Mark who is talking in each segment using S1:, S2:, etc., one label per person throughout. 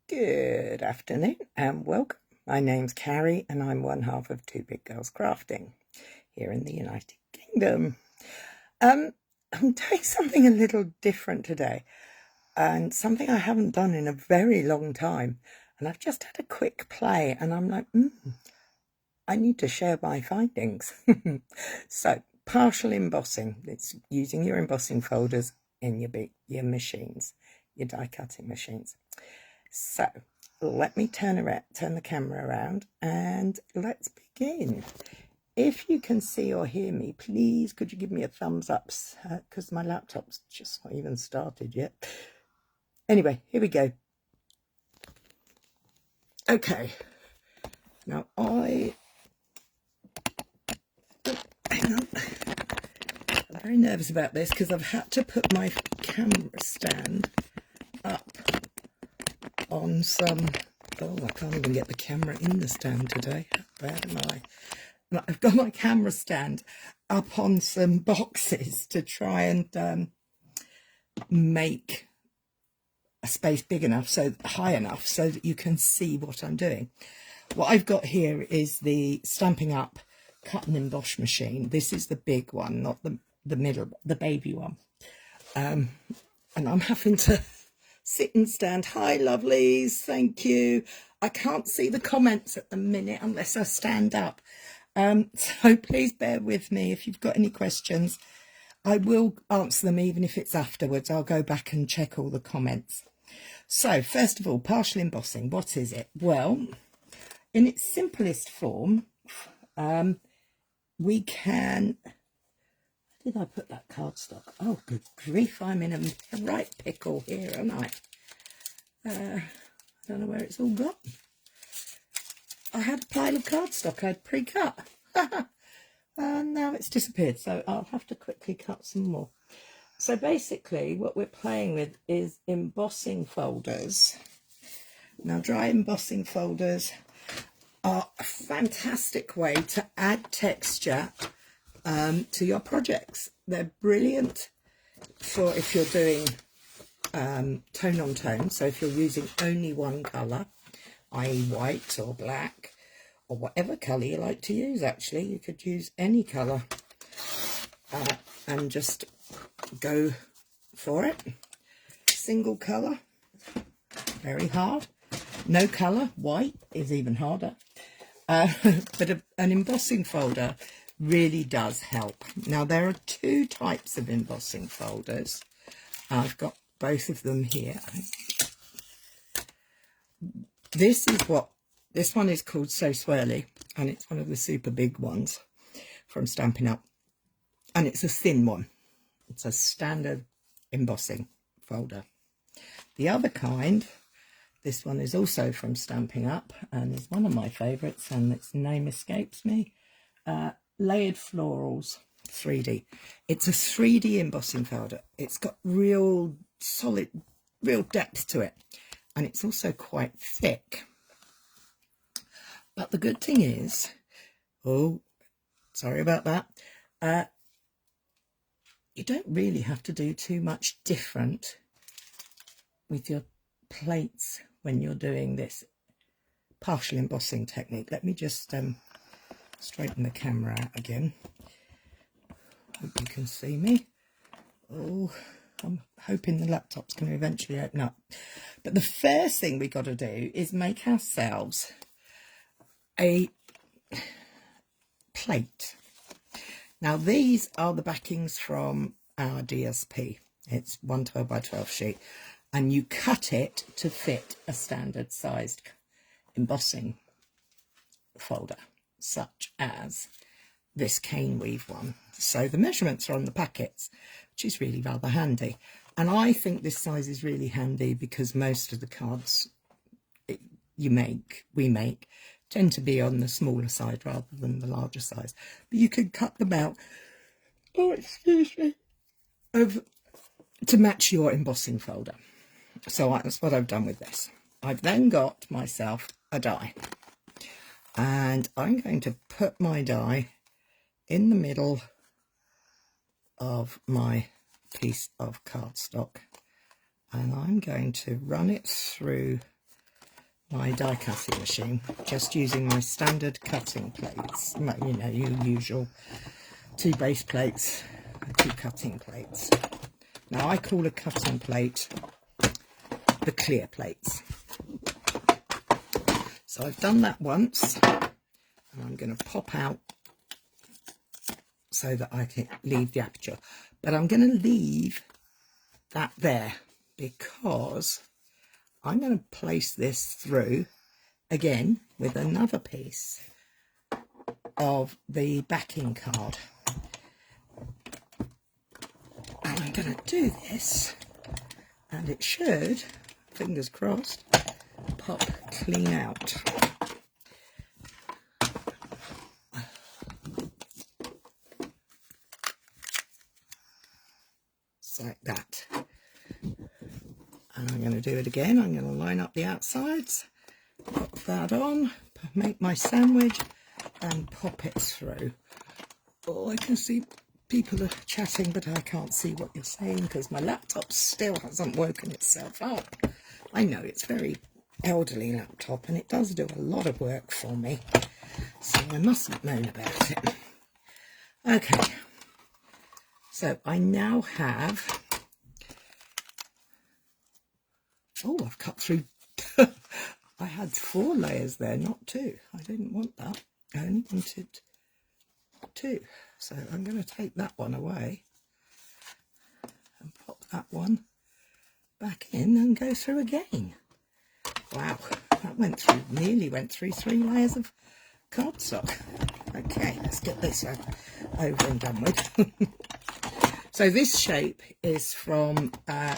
S1: Good afternoon and welcome. My name's Cary and I'm one half of Two Big Girls Crafting here in the United Kingdom. I'm doing something a little different today and something I haven't done in a very long time, and I've just had a quick play and I'm like, I need to share my findings. So, partial embossing. It's using your embossing folders in your machines, your die cutting machines. So let me turn the camera around and let's begin. If you can see or hear me, please could you give me a thumbs up, because my laptop's just not even started yet. Anyway, here we go. Okay, now hang on. I'm very nervous about this because I've had to put my camera stand up on some, I can't even get the camera in the stand today. How bad am I? I've got my camera stand up on some boxes to try and make a space big enough, high enough, so that you can see what I'm doing. What I've got here is the Stampin' Up! Cut and Emboss machine. This is the big one, not the middle, the baby one. And I'm having to sit and stand. Hi, lovelies. Thank you. I can't see the comments at the minute unless I stand up. So please bear with me. If you've got any questions, I will answer them even if it's afterwards. I'll go back and check all the comments. So first of all, partial embossing. What is it? Well, in its simplest form, we can... Where did I put that cardstock? Oh, good grief, I'm in a right pickle here, aren't I? I don't know where it's all gone. I had a pile of cardstock I'd pre-cut. And now it's disappeared, so I'll have to quickly cut some more. So basically, what we're playing with is embossing folders. Now, dry embossing folders are a fantastic way to add texture to your projects. They're brilliant for if you're doing tone on tone, so if you're using only one colour, i.e. white or black or whatever colour you like to use. Actually, you could use any colour and just go for it. Single colour, very hard. No colour, white is even harder. But an embossing folder really does help. Now, there are two types of embossing folders. I've got both of them here. This one is called So Swirly, and it's one of the super big ones from Stampin' Up, and it's a thin one. It's a standard embossing folder. The other kind, this one is also from Stampin' Up and is one of my favourites, and its name escapes me. Layered Florals 3D. It's a 3D embossing folder. It's got real solid, real depth to it, and it's also quite thick. But the good thing is, oh, sorry about that, you don't really have to do too much different with your plates when you're doing this partial embossing technique. Let me just straighten the camera out again. Hope you can see me. Oh, I'm hoping the laptop's going to eventually open up. But the first thing we got to do is make ourselves a plate. Now, these are the backings from our DSP. It's 112 by 12 sheet, and you cut it to fit a standard sized embossing folder, such as this cane weave one. So the measurements are on the packets, which is really rather handy. And I think this size is really handy because most of the cards we make tend to be on the smaller side rather than the larger size. But you can cut them out, oh excuse me, to match your embossing folder. So that's what I've done with this. I've then got myself a die, and I'm going to put my die in the middle of my piece of cardstock, and I'm going to run it through my die cutting machine, just using my standard cutting plates, you know, your usual 2 base plates and 2 cutting plates. Now I call a cutting plate the clear plates. So I've done that once, and I'm going to pop out so that I can leave the aperture. But I'm going to leave that there because I'm going to place this through again with another piece of the backing card. And I'm going to do this, and it should, fingers crossed, pop clean out. Like that. And I'm going to do it again. I'm going to line up the outsides, pop that on, make my sandwich and pop it through. Oh, I can see people are chatting, but I can't see what you're saying because my laptop still hasn't woken itself up. I know it's a very elderly laptop and it does do a lot of work for me, so I mustn't moan about it. Okay. So I now have, oh, I've cut through, I had 4 layers there, not 2. I didn't want that. I only wanted 2. So I'm going to take that one away and pop that one back in and go through again. Wow, that nearly went through 3 layers of cardstock. Okay, let's get this over and done with. So this shape is from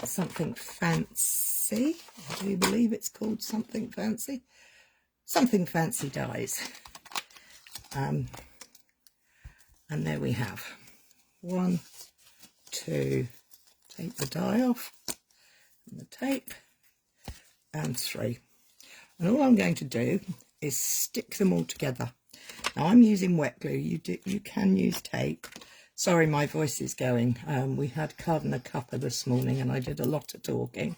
S1: Something Fancy. I do believe it's called Something Fancy. Something Fancy dies. And there we have 1, 2, take the die off, and the tape, and 3. And all I'm going to do is stick them all together. Now I'm using wet glue. You can use tape. Sorry, my voice is going. We had carving a cuppa this morning and I did a lot of talking.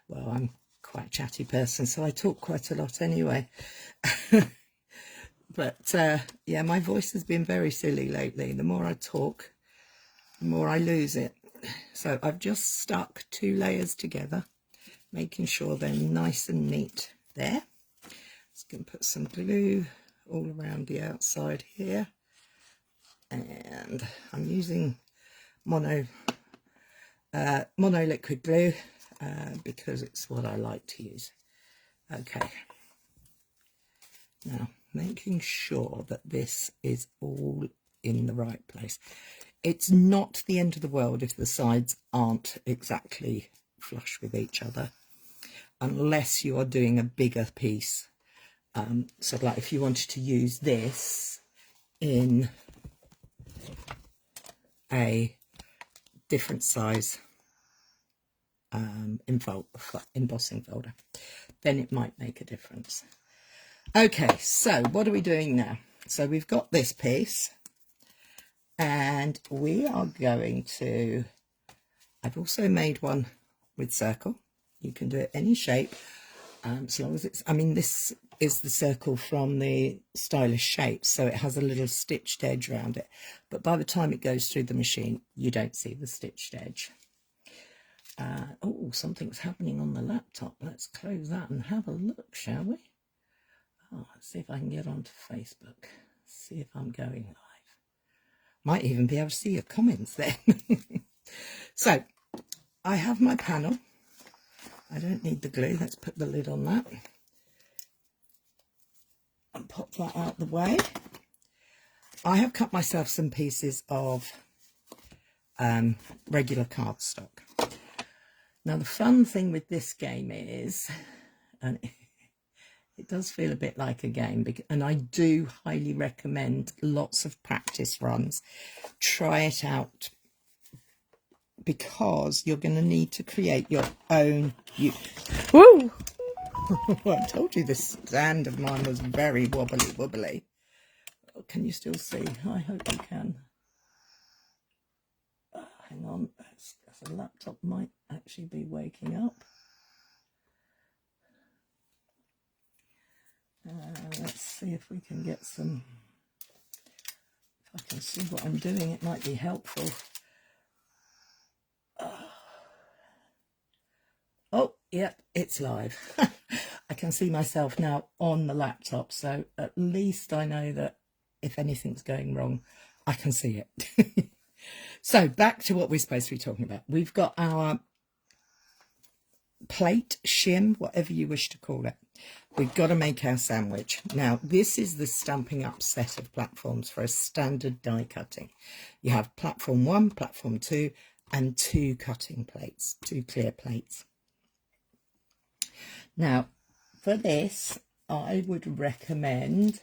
S1: Well, I'm quite a chatty person, so I talk quite a lot anyway. But yeah, my voice has been very silly lately. The more I talk, the more I lose it. So I've just stuck 2 layers together, making sure they're nice and neat there. Just going to put some glue all around the outside here. And I'm using mono liquid glue because it's what I like to use. Okay, now making sure that this is all in the right place. It's not the end of the world if the sides aren't exactly flush with each other, unless you are doing a bigger piece. So like if you wanted to use this in a different size embossing folder, then it might make a difference. Okay, so what are we doing now? So we've got this piece and we are going to, I've also made one with circle. You can do it any shape, as long as it's, I mean, this is the circle from the Stylish Shapes, so it has a little stitched edge around it, but by the time it goes through the machine you don't see the stitched edge. Oh, something's happening on the laptop. Let's close that and have a look, shall we? Oh, let's see if I can get onto Facebook, see if I'm going live. Might even be able to see your comments then. So I have my panel. I don't need the glue. Let's put the lid on that and pop that out the way. I have cut myself some pieces of regular cardstock. Now the fun thing with this game is, and it does feel a bit like a game, and I do highly recommend lots of practice runs. Try it out, because you're going to need to create your own. Woo! I told you this stand of mine was very wobbly. Oh, can you still see? I hope you can. Hang on, the laptop might actually be waking up. see if we can get some, if I can see what I'm doing, it might be helpful. Oh, yep, it's live. I can see myself now on the laptop, so at least I know that if anything's going wrong, I can see it. So back to what we're supposed to be talking about. We've got our plate, shim, whatever you wish to call it. We've got to make our sandwich. Now, this is the Stampin' Up set of platforms for a standard die cutting. You have platform 1, platform 2, and 2 cutting plates, 2 clear plates. Now, for this, I would recommend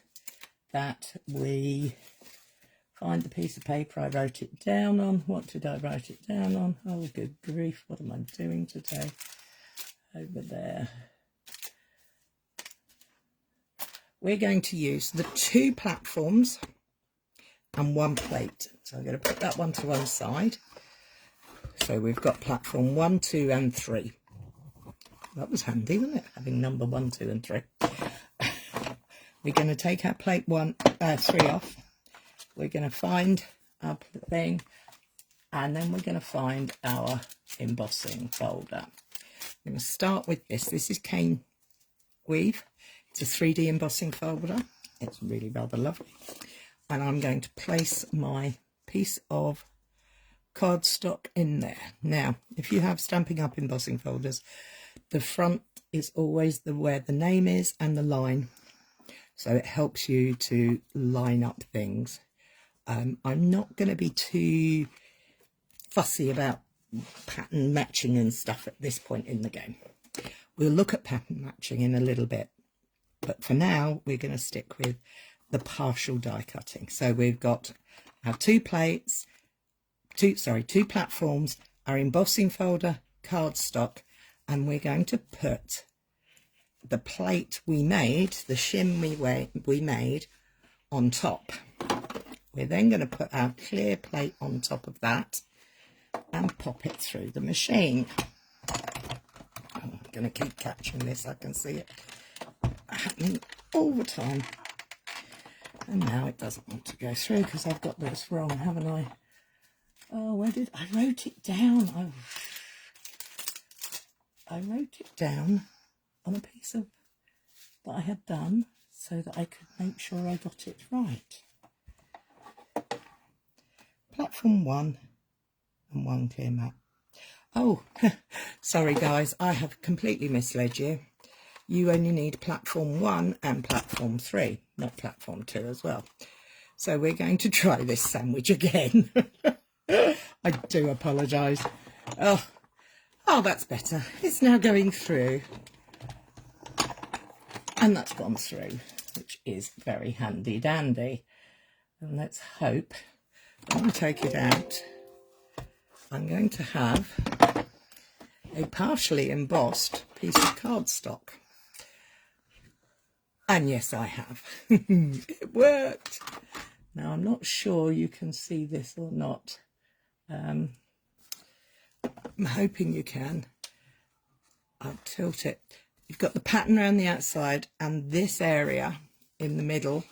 S1: that we find the piece of paper I wrote it down on. What did I write it down on? Oh, good grief, what am I doing today? Over there. We're going to use the 2 platforms and 1 plate. So I'm going to put that one to one side. So we've got platform 1, 2 and 3. That was handy, wasn't it? Having number 1, 2 and 3. We're going to take our plate 3 off. We're going to find our thing, and then we're going to find our embossing folder. I'm going to start with this. This is Cane Weave. It's a 3D embossing folder. It's really rather lovely. And I'm going to place my piece of cardstock in there. Now, if you have Stampin' Up embossing folders, the front is always where the name is and the line. So it helps you to line up things. I'm not going to be too fussy about pattern matching and stuff at this point in the game. We'll look at pattern matching in a little bit, but for now we're going to stick with the partial die cutting. So we've got our 2 plates, 2 platforms, our embossing folder, cardstock, and we're going to put the plate we made, the shim we made, on top. We're then going to put our clear plate on top of that and pop it through the machine. Oh, I'm going to keep catching this. I can see it happening all the time. And now it doesn't want to go through because I've got this wrong, haven't I? Oh, where did I wrote it down? Oh, I wrote it down on a piece of that I had done so that I could make sure I got it right. Platform 1 and 1 clear mat. Oh, sorry guys, I have completely misled you. You only need platform 1 and platform 3, not platform 2 as well. So we're going to try this sandwich again. I do apologise. Oh, that's better. It's now going through. And that's gone through, which is very handy dandy. And let's hope when I take it out, I'm going to have a partially embossed piece of cardstock. And yes, I have. It worked. Now, I'm not sure you can see this or not. I'm hoping you can. I'll tilt it. You've got the pattern around the outside, and this area in the middle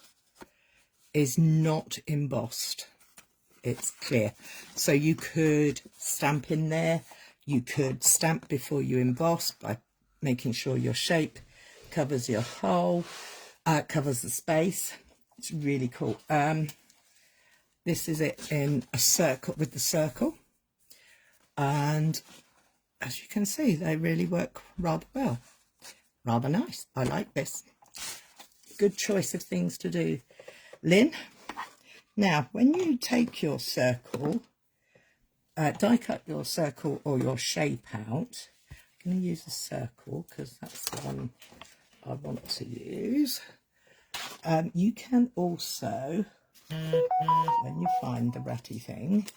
S1: is not embossed. It's clear. So you could stamp in there. You could stamp before you emboss by making sure your shape covers your hole, covers the space. It's really cool. This is it in a circle with the circle. And as you can see, they really work rather well. Rather nice. I like this. Good choice of things to do, Lynn. Now, when you take your circle, die cut your circle or your shape out. I'm going to use a circle because that's the one I want to use. You can also, when you find the ratty thing,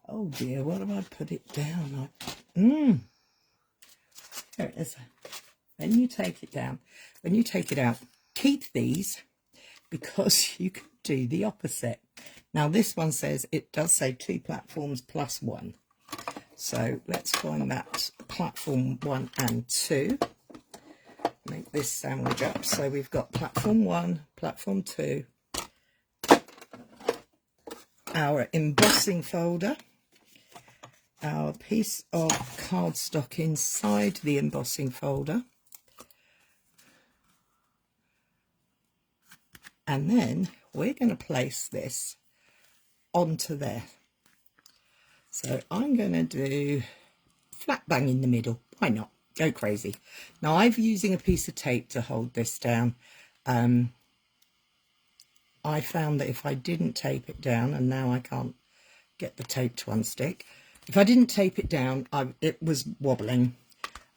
S1: oh dear, what have I put it down? There it is. When you take it down, when you take it out, keep these because you can do the opposite. Now this one says, it does say 2 platforms plus 1. So let's find that platform 1 and 2. make this sandwich up. So we've got platform 1, platform 2, our embossing folder, our piece of cardstock inside the embossing folder, and then we're going to place this onto there. So I'm going to do flat bang in the middle. Why not? Go crazy. Now I'm using a piece of tape to hold this down. I found that if I didn't tape it down, and now I can't get the tape to unstick, if I didn't tape it down, it was wobbling,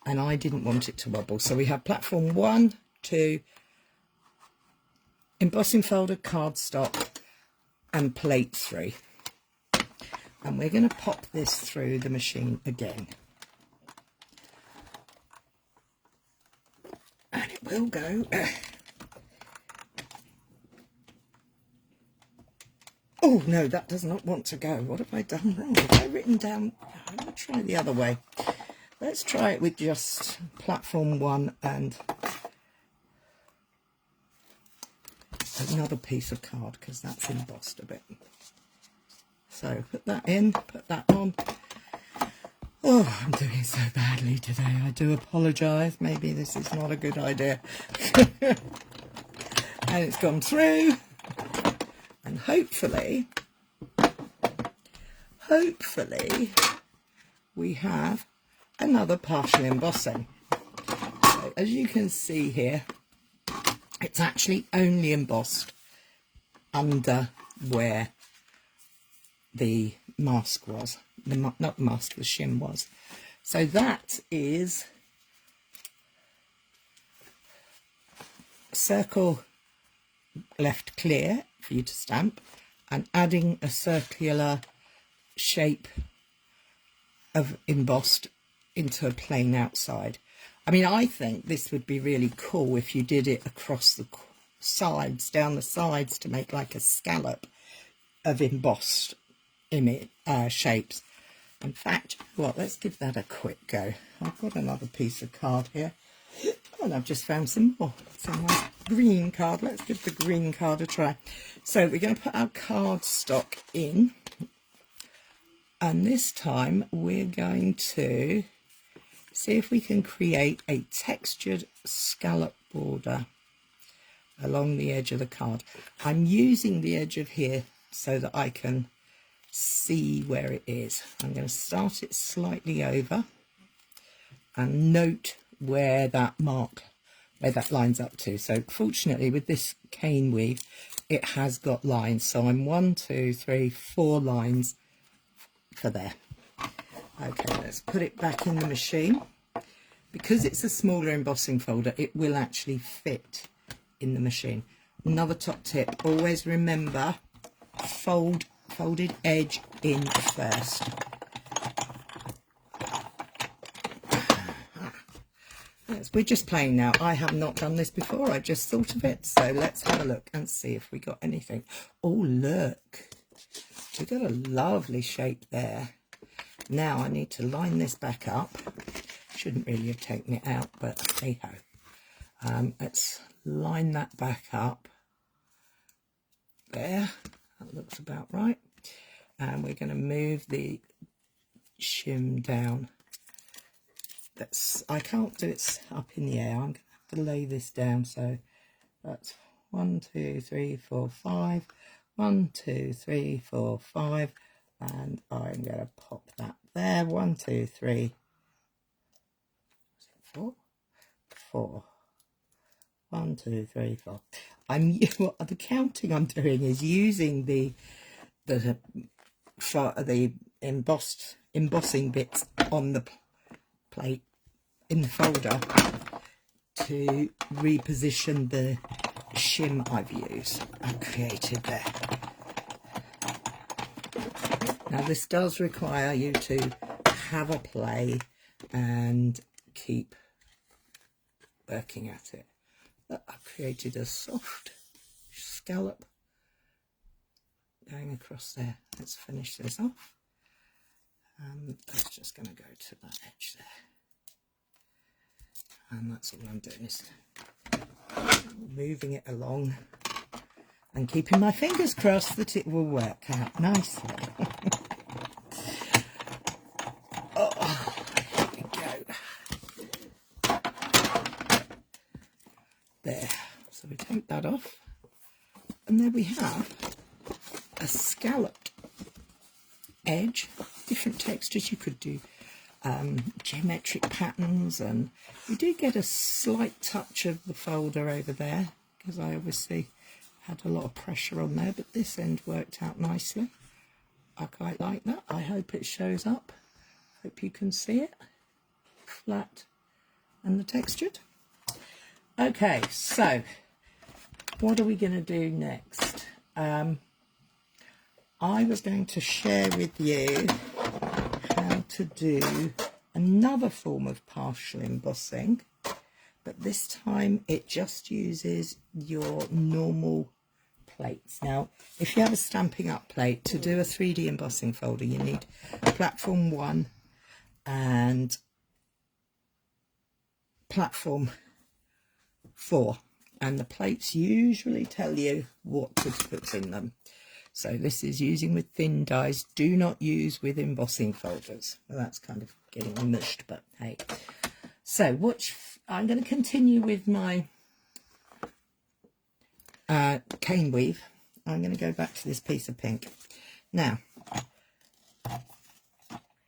S1: and I didn't want it to wobble. So we have platform 1, 2, embossing folder, cardstock, and plate 3. And we're going to pop this through the machine again. And it will go. Oh no, that does not want to go. What have I done wrong? Have I written down? I'm going to try the other way. Let's try it with just platform 1 and another piece of card, because that's embossed a bit. So put that in, put that on. Oh, I'm doing so badly today. I do apologise. Maybe this is not a good idea. And it's gone through. And hopefully, we have another partial embossing. So as you can see here, it's actually only embossed under where the mask was. Not the mask, the shim was. So that is circle left clear for you to stamp, and adding a circular shape of embossed into a plain outside. I mean, I think this would be really cool if you did it across the sides, down the sides, to make like a scallop of embossed shapes. In fact, well, let's give that a quick go. I've got another piece of card here, and I've just found some more. Some nice green card. Let's give the green card a try. So we're going to put our cardstock in, and this time we're going to see if we can create a textured scallop border along the edge of the card. I'm using the edge of here so that I can see where it is. I'm going to start it slightly over and note where that lines up to. So fortunately with this cane weave, it has got lines. So I'm 1, 2, 3, 4 lines for there. Okay, let's put it back in the machine. Because it's a smaller embossing folder, it will actually fit in the machine. Another top tip, always remember, folded edge in first. Yes, we're just playing now. I have not done this before. I just thought of it. So let's have a look and see if we got anything. Oh, look. We've got a lovely shape there. Now I need to line this back up. Shouldn't really have taken it out, but hey ho. Let's line that back up. There. That looks about right. And we're going to move the shim down. I can't do it up in the air. I'm going to have to lay this down. So that's 1, 2, 3, 4, 5. 1, 2, 3, 4, 5. And I'm going to pop that there. 1, 2, 3. 4. 4. 1, 2, 3, 4. The counting I'm doing is using the embossing bits on the plate in the folder to reposition the shim I've created there. Now this does require you to have a play and keep working at it. I've created a soft scallop going across there. Let's finish this off. That's just going to go to that edge And that's all I'm doing, is moving it along and keeping my fingers crossed that it will work out nicely. Oh, here we go. There. So we take that off. And there we have a scalloped edge. Different textures. You could do geometric patterns, and you do get a slight touch of the folder over there because I obviously had a lot of pressure on there, but this end worked out nicely. I quite like that. I hope it shows up. Hope you can see it. Flat and the textured. Okay, so what are we going to do next? I was going to share with you how to do another form of partial embossing, but this time it just uses your normal plates. Now, if you have a Stampin' Up plate, to do a 3D embossing folder, you need platform 1 and platform 4, and the plates usually tell you what to put in them. So this is using with thin dies. Do not use with embossing folders. Well, that's kind of getting mushed, but hey. So I'm going to continue with my cane weave. I'm going to go back to this piece of pink. Now,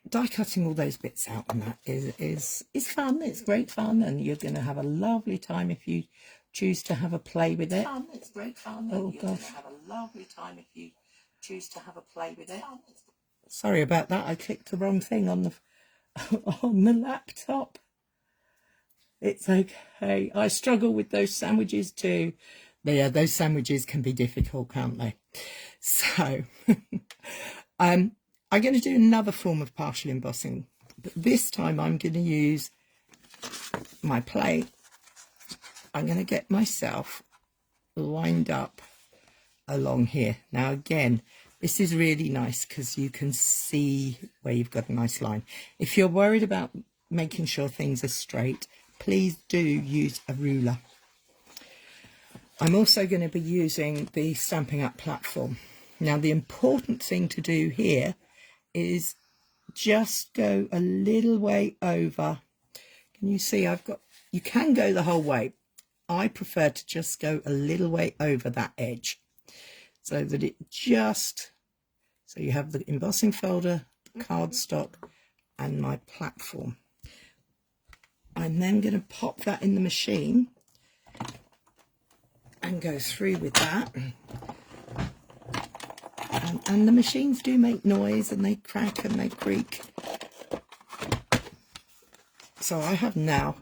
S1: die cutting all those bits out and that is fun. It's great fun, and you're going to have a lovely time if you choose to have a play with it. It's great fun. Oh gosh. Have a lovely time if you choose to have a play with it. Sorry about that. I clicked the wrong thing on the laptop. It's okay. I struggle with those sandwiches too. Yeah, those sandwiches can be difficult, can't they? So, I'm going to do another form of partial embossing, but this time I'm going to use my plate. I'm going to get myself lined up along here. Now again, this is really nice because you can see where you've got a nice line. If you're worried about making sure things are straight, please do use a ruler. I'm also going to be using the Stampin' Up platform. Now the important thing to do here is just go a little way over. Can you see you can go the whole way. I prefer to just go a little way over that edge so that so you have the embossing folder, the cardstock and my platform. I'm then going to pop that in the machine and go through with that. And the machines do make noise and they crack and they creak. So I have now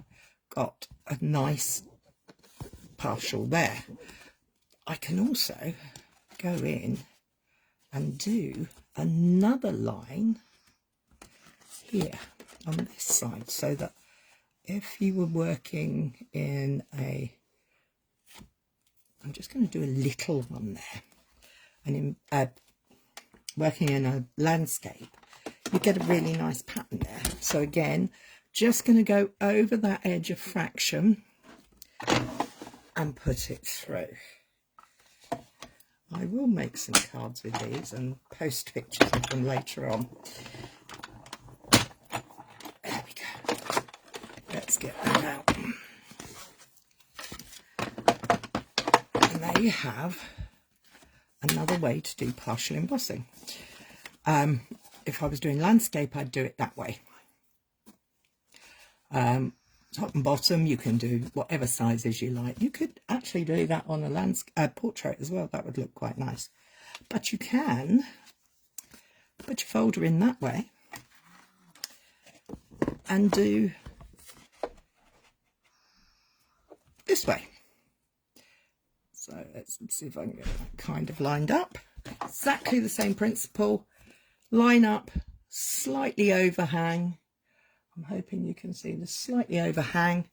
S1: got a nice partial there. I can also go in and do another line here on this side, so that if you were working in I'm just going to do a little one there, and working in a landscape, you get a really nice pattern there. So again, just going to go over that edge a fraction and put it through. I will make some cards with these and post pictures of them later on. There we go. Let's get that out. And there you have another way to do partial embossing. If I was doing landscape, I'd do it that way. Top and bottom, you can do whatever sizes you like. You could actually do that on a portrait as well. That would look quite nice. But you can put your folder in that way and do this way. So let's see if I can get that kind of lined up. Exactly the same principle. Line up, slightly overhang. I'm hoping you can see the slightly overhang,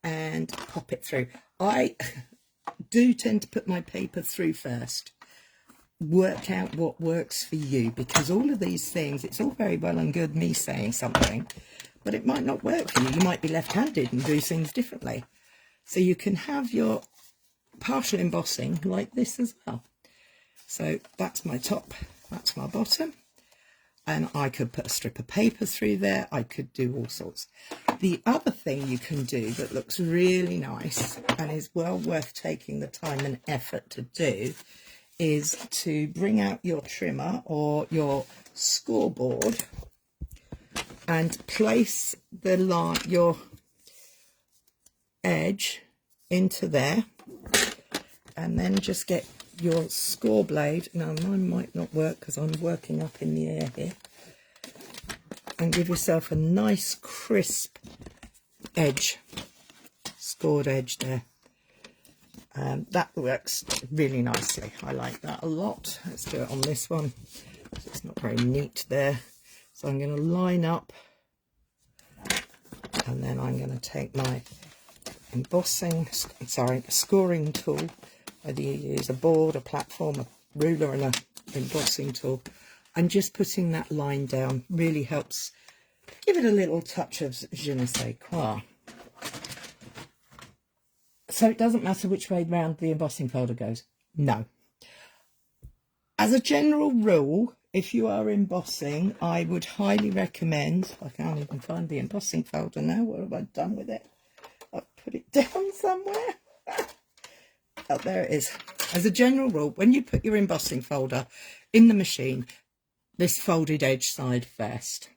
S1: and pop it through. I do tend to put my paper through first. Work out what works for you, because all of these things, it's all very well and good me saying something, but it might not work for you. You might be left-handed and do things differently. So you can have your partial embossing like this as well. So that's my top, that's my bottom. And I could put a strip of paper through there. I could do all sorts. The other thing you can do that looks really nice and is well worth taking the time and effort to do is to bring out your trimmer or your scoreboard and place your edge into there, and then just get your score blade. Now mine might not work because I'm working up in the air here, and give yourself a nice crisp edge, scored edge there. That works really nicely. I like that a lot. Let's do it on this one. It's not very neat there, so I'm going to line up, and then I'm going to take my scoring tool, whether you use a board, a platform, a ruler and an embossing tool, and just putting that line down really helps give it a little touch of je ne sais quoi. So it doesn't matter which way round the embossing folder goes. No. As a general rule, if you are embossing, I would highly recommend, I can't even find the embossing folder now, what have I done with it? I've put it down somewhere. Oh, there it is. As a general rule, when you put your embossing folder in the machine, this folded edge side first.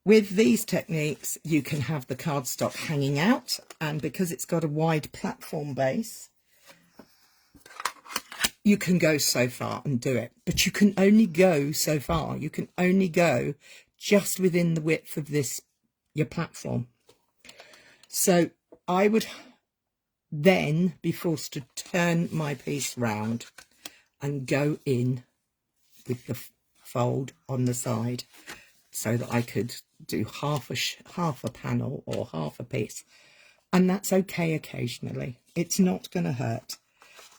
S1: With these techniques, you can have the cardstock hanging out, and because it's got a wide platform base, you can go so far and do it. But you can only go so far. You can only go just within the width of your platform. So I would then be forced to turn my piece round and go in with the fold on the side so that I could do half a panel or half a piece, and that's okay occasionally. It's not going to hurt,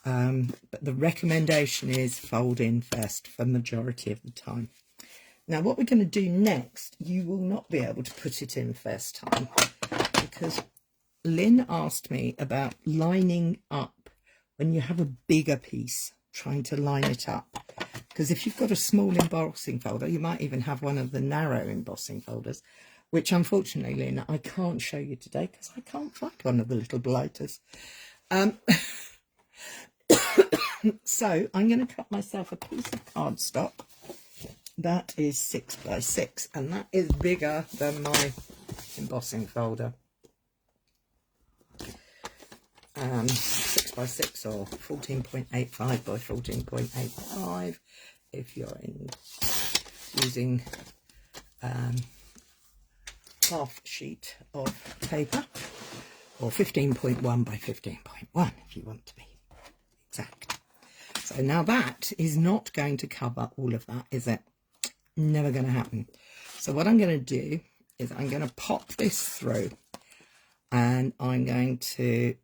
S1: but the recommendation is fold in first for majority of the time. Now what we're going to do next, you will not be able to put it in first time, because Lynn asked me about lining up when you have a bigger piece, trying to line it up. Because if you've got a small embossing folder, you might even have one of the narrow embossing folders, which unfortunately, Lynn, I can't show you today because I can't find one of the little blighters. So I'm going to cut myself a piece of cardstock that is 6 by 6, and that is bigger than my embossing folder. 6 by 6 or 14.85 by 14.85 if you're using half sheet of paper, or 15.1 by 15.1 if you want to be exact. So now that is not going to cover all of that, is it? Never going to happen. So what I'm going to do is I'm going to pop this through, and I'm going to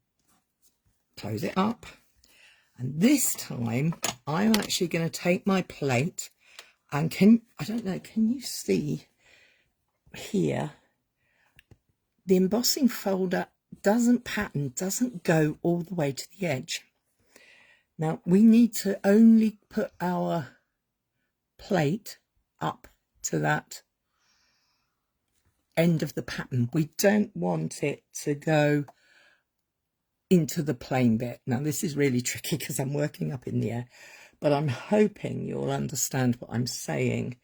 S1: close it up, and this time I'm actually going to take my plate and I don't know, can you see here, the embossing folder doesn't go all the way to the edge. Now we need to only put our plate up to that end of the pattern. We don't want it to go into the plain bit. Now this is really tricky because I'm working up in the air, but I'm hoping you'll understand what I'm saying.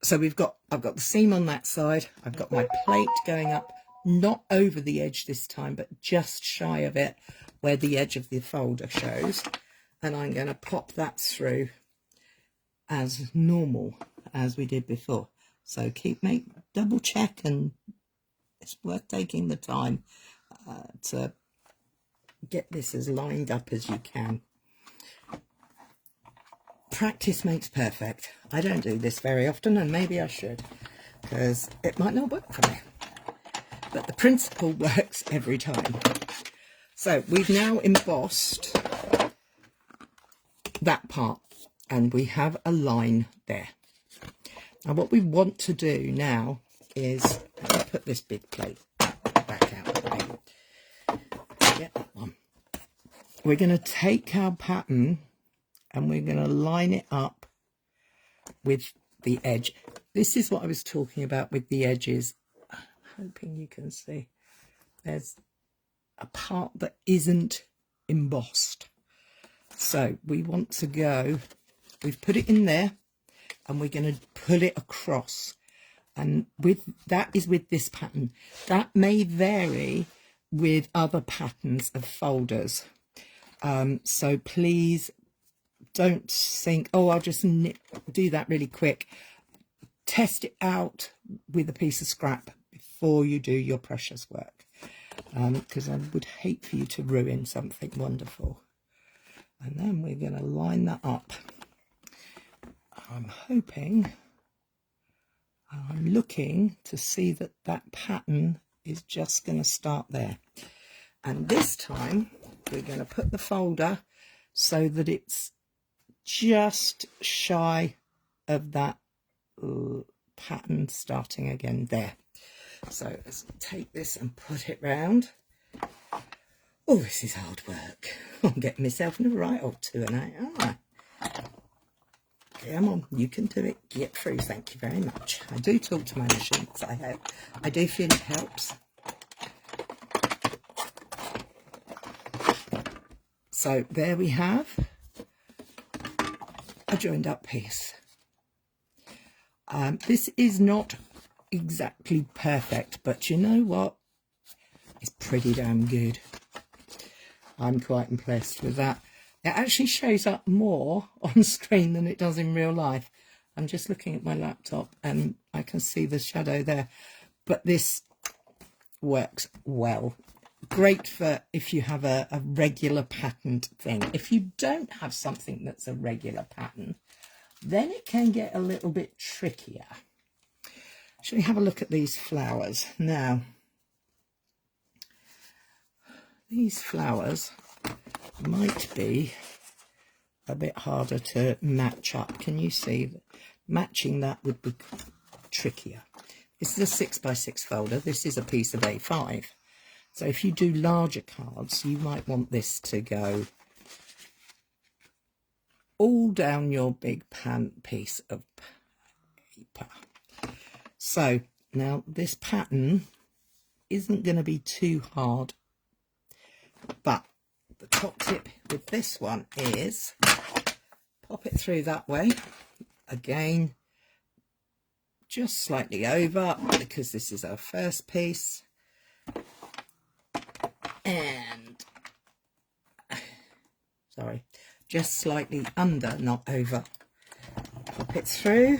S1: So I've got the seam on that side, I've got my plate going up, not over the edge this time, but just shy of it where the edge of the folder shows, and I'm going to pop that through as normal as we did before. So double check, and it's worth taking the time to get this as lined up as you can. Practice makes perfect. I don't do this very often, and maybe I should, because it might not work for me. But the principle works every time. So we've now embossed that part, and we have a line there. And what we want to do now is, let me put this big plate back out of the way. Get that one. We're going to take our pattern and we're going to line it up with the edge. This is what I was talking about with the edges. I'm hoping you can see. There's a part that isn't embossed. So we want to go, we've put it in there and we're going to pull it across. And with that is with this pattern. That may vary with other patterns of folders. So please don't think, oh, I'll just do that really quick. Test it out with a piece of scrap before you do your precious work. Because I would hate for you to ruin something wonderful. And then we're going to line that up. I'm hoping, I'm looking to see that that pattern is just going to start there. And this time we're going to put the folder so that it's just shy of that pattern starting again there. So let's take this and put it round. Oh, this is hard work. I'm getting myself in a right old 2 and 8, aren't I? Come on, you can do it. Get through. Thank you very much. I do talk to my machines. I hope. I do feel it helps. So there we have a joined up piece. This is not exactly perfect, but you know what? It's pretty damn good. I'm quite impressed with that. It actually shows up more on screen than it does in real life. I'm just looking at my laptop and I can see the shadow there, but this works well. Great for if you have a regular patterned thing. If you don't have something that's a regular pattern, then it can get a little bit trickier. Shall we have a look at these flowers? Now, these flowers might be a bit harder to match up. Can you see that matching that would be trickier? This is a 6x6 folder. This is a piece of A5. So if you do larger cards, you might want this to go all down your big piece of paper. So now this pattern isn't going to be too hard, but the top tip with this one is pop it through that way. Again, just slightly over because this is our first piece. And, sorry, just slightly under, not over. Pop it through.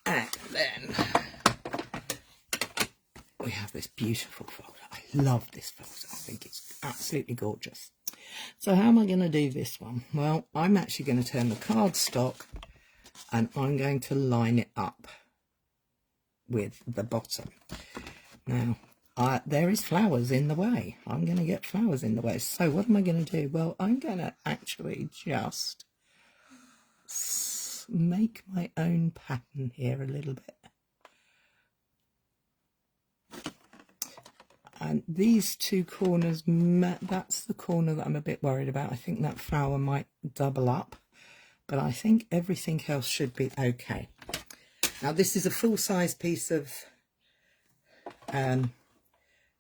S1: And then we have this beautiful folder. I love this folder. I think it's absolutely gorgeous. So how am I going to do this one? Well, I'm actually going to turn the cardstock and I'm going to line it up with the bottom. Now, there is flowers in the way. I'm going to get flowers in the way. So what am I going to do? Well, I'm going to actually just make my own pattern here a little bit. And these two corners, that's the corner that I'm a bit worried about. I think that flower might double up, but I think everything else should be okay. Now this is a full-size piece of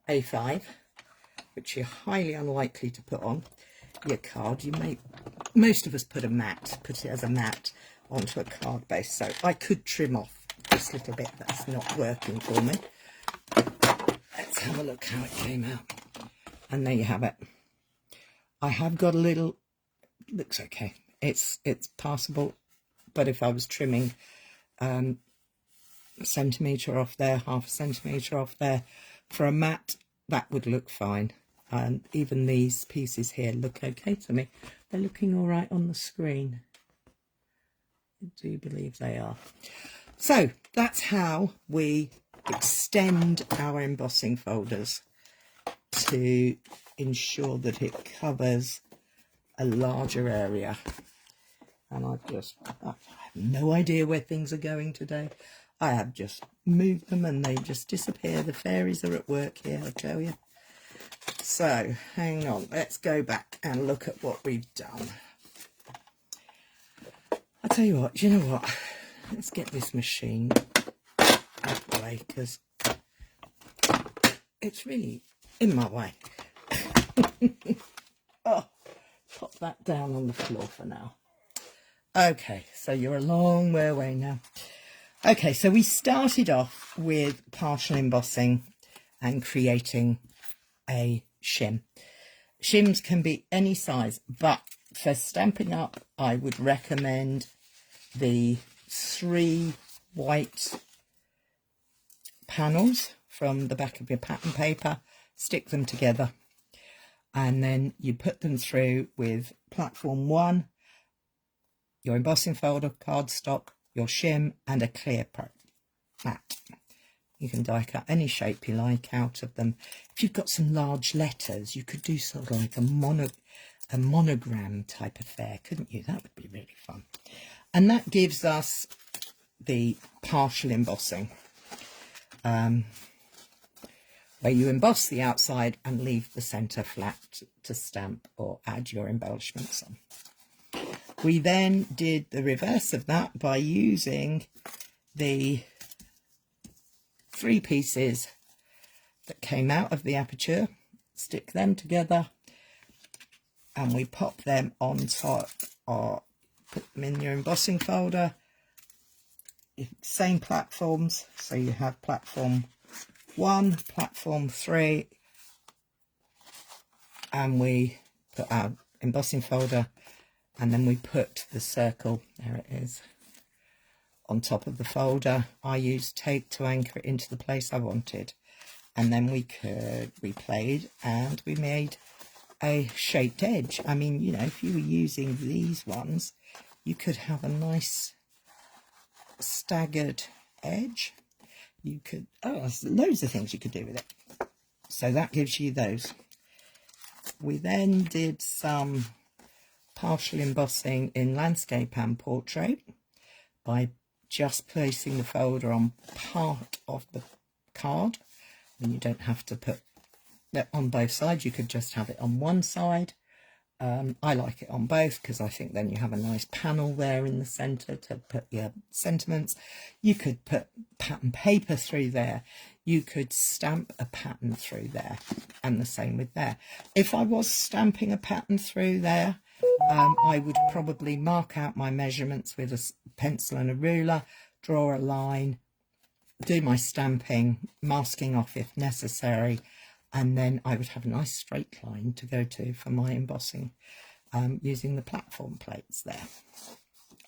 S1: A5, which you're highly unlikely to put on your card. You may, most of us put it as a mat onto a card base. So I could trim off this little bit that's not working for me. Let's have a look how it came out. And there you have it. I have got a little, looks okay. It's passable, but if I was trimming a centimetre off there, half a centimetre off there for a mat, that would look fine. And even these pieces here look okay to me. They're looking all right on the screen. I do believe they are. So that's how we extend our embossing folders to ensure that it covers a larger area. And I have no idea where things are going today. I have just moved them and they just disappear. The fairies are at work here, I tell you. So, hang on, let's go back and look at what we've done. I tell you what, you know what? Let's get this machine out of the way because it's really in my way. Oh, pop that down on the floor for now. Okay, so you're a long way away now. Okay, so we started off with partial embossing and creating a shim. Shims can be any size, but for Stampin' Up, I would recommend the 3 white panels from the back of your pattern paper. Stick them together, and then you put them through with platform 1, your embossing folder, cardstock, your shim, and a clear mat. You can die cut any shape you like out of them. If you've got some large letters, you could do sort of like a monogram type affair, couldn't you? That would be really fun. And that gives us the partial embossing, where you emboss the outside and leave the centre flat to stamp or add your embellishments on. We then did the reverse of that by using the 3 pieces that came out of the aperture, stick them together, and we pop them on top, or put them in your embossing folder. Same platforms, so you have platform 1, platform 3, and we put our embossing folder, and then we put the circle, there it is, on top of the folder. I used tape to anchor it into the place I wanted, and then we played and we made a shaped edge. I mean, you know, if you were using these ones, you could have a nice staggered edge. You could, there's loads of things you could do with it. So that gives you those. We then did some partial embossing in landscape and portrait by just placing the folder on part of the card, and you don't have to put that on both sides. You could just have it on one side. I like it on both because I think then you have a nice panel there in the centre to put your sentiments. You could put pattern paper through there. You could stamp a pattern through there, and the same with there. If I was stamping a pattern through there, I would probably mark out my measurements with a pencil and a ruler, draw a line, do my stamping, masking off if necessary, and then I would have a nice straight line to go to for my embossing using the platform plates there.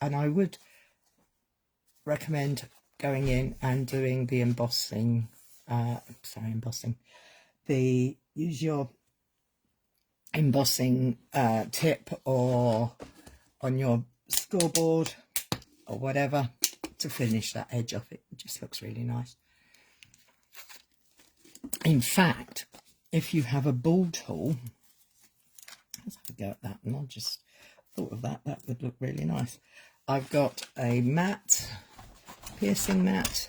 S1: And I would recommend going in and doing the embossing, use your embossing tip or on your scoreboard or whatever to finish that edge off. It just looks really nice. In fact, if you have a ball tool, let's have a go at that. And I just thought of that. That would look really nice. I've got a mat, piercing mat.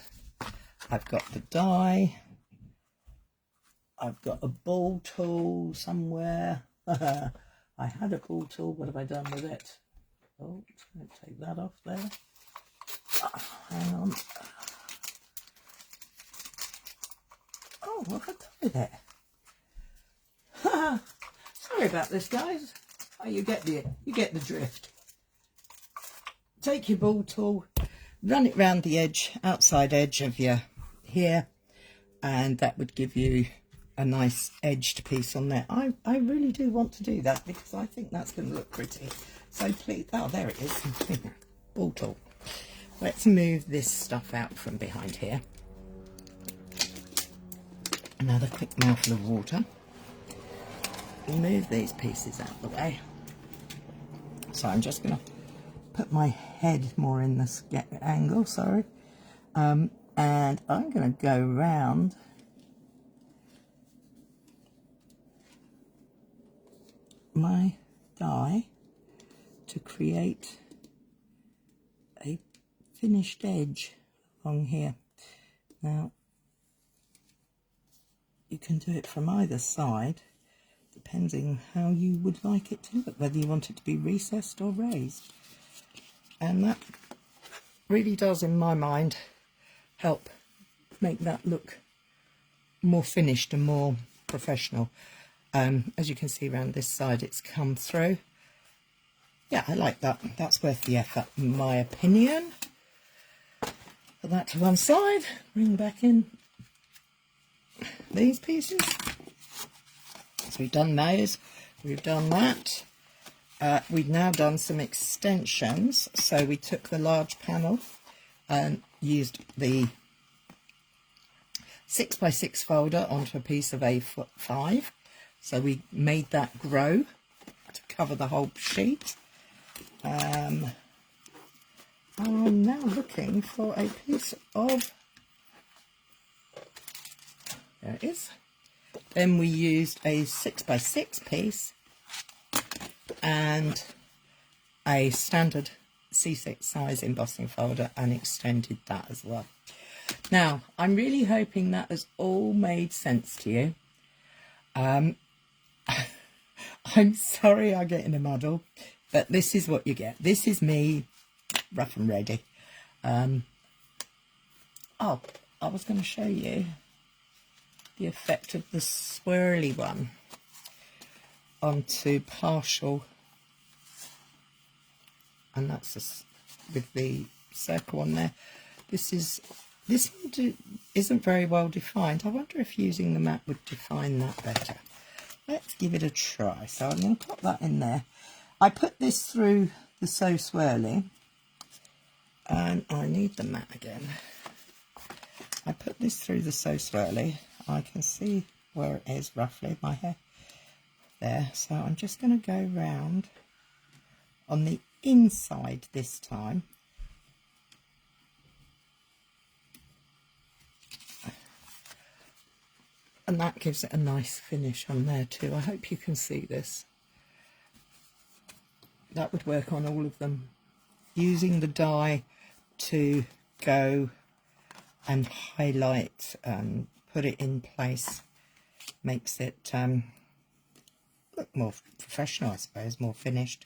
S1: I've got the die. I've got a ball tool somewhere. I had a ball tool. What have I done with it? Oh, let's take that off there. Oh, hang on. Oh, what have I done with it? Sorry about this, guys. Oh, you get the drift. Take your ball tool, run it round the edge, outside edge of your here, and that would give you a nice edged piece on there. I really do want to do that because I think that's going to look pretty. So please, oh, there it is. Ball tool. Let's move this stuff out from behind here. Another quick mouthful of water. Move these pieces out of the way. So I'm just going to put my head more in this angle, sorry. And I'm going to go round my die to create a finished edge along here. Now, you can do it from either side, depending how you would like it to look, whether you want it to be recessed or raised. And that really does, in my mind, help make that look more finished and more professional. As you can see around this side, it's come through. Yeah, I like that. That's worth the effort, in my opinion. Put that to one side, bring back in these pieces. So we've done those, we've done that. We've now done some extensions. So we took the large panel and used the 6x6 folder onto a piece of A5. So we made that grow to cover the whole sheet. I'm now looking for a piece of, there it is. Then we used a 6x6 piece and a standard C6 size embossing folder and extended that as well. Now, I'm really hoping that has all made sense to you. I'm sorry I get in a muddle, but this is what you get. This is me, rough and ready. Oh, I was going to show you the effect of the swirly one onto partial, and that's just with the circle on there. This one isn't very well defined. I wonder if using the mat would define that better. Let's give it a try. So I'm going to put that in there. I put this through the So Swirly, and I need the mat again. I put this through the So Swirly. I can see where it is roughly, my hair there. So I'm just going to go round on the inside this time. And that gives it a nice finish on there too. I hope you can see this. That would work on all of them. Using the die to go and highlight and put it in place makes it look more professional, I suppose, more finished,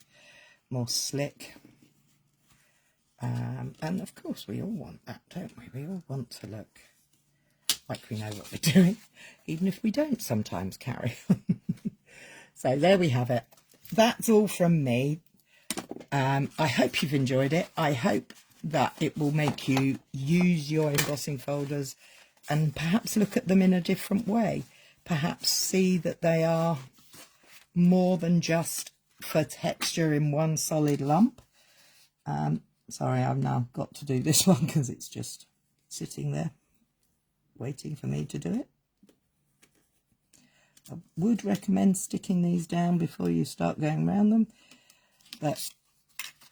S1: more slick. And of course we all want that, don't we? We all want to look like we know what we're doing, even if we don't sometimes, Cary. So there we have it. That's all from me. I hope you've enjoyed it. I hope that it will make you use your embossing folders and perhaps look at them in a different way. Perhaps see that they are more than just for texture in one solid lump. Sorry, I've now got to do this one because it's just sitting there waiting for me to do it. I would recommend sticking these down before you start going around them, but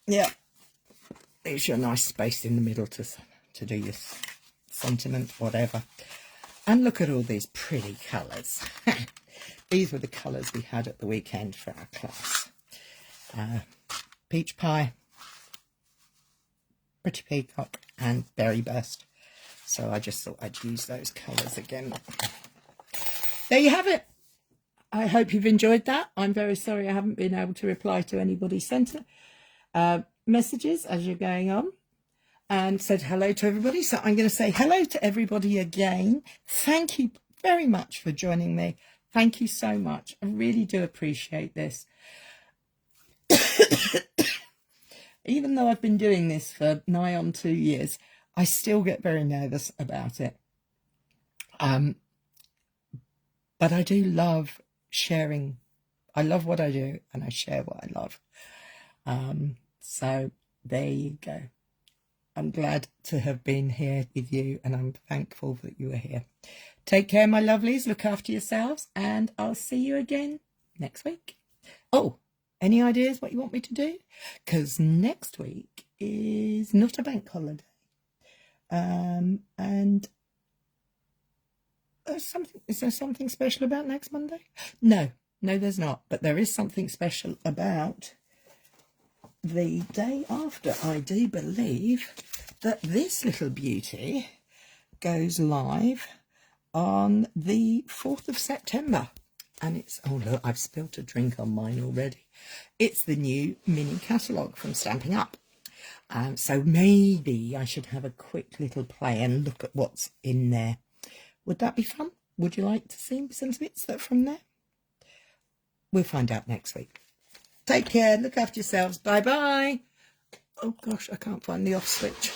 S1: yeah, it's your nice space in the middle to do your sentiment, whatever. And look at all these pretty colours. These were the colours we had at the weekend for our class. Peach Pie, Pretty Peacock and Berry Burst. So I just thought I'd use those colours again. There you have it. I hope you've enjoyed that. I'm very sorry I haven't been able to reply to anybody's centre messages as you're going on, and said hello to everybody. So I'm going to say hello to everybody again. Thank you very much for joining me. Thank you so much. I really do appreciate this. Even though I've been doing this for nigh on 2 years, I still get very nervous about it. But I do love sharing. I love what I do and I share what I love. So there you go. I'm glad to have been here with you and I'm thankful that you are here. Take care, my lovelies. Look after yourselves and I'll see you again next week. Oh, any ideas what you want me to do? Because next week is not a bank holiday. And is there something special about next Monday? No, there's not. But there is something special about the day after, I do believe, that this little beauty goes live on the 4th of September. And it's, oh look, I've spilt a drink on mine already. It's the new mini catalogue from Stampin' Up. So maybe I should have a quick little play and look at what's in there. Would that be fun? Would you like to see some bits that are from there? We'll find out next week. Take care. Look after yourselves. Bye-bye. Oh, gosh, I can't find the off switch.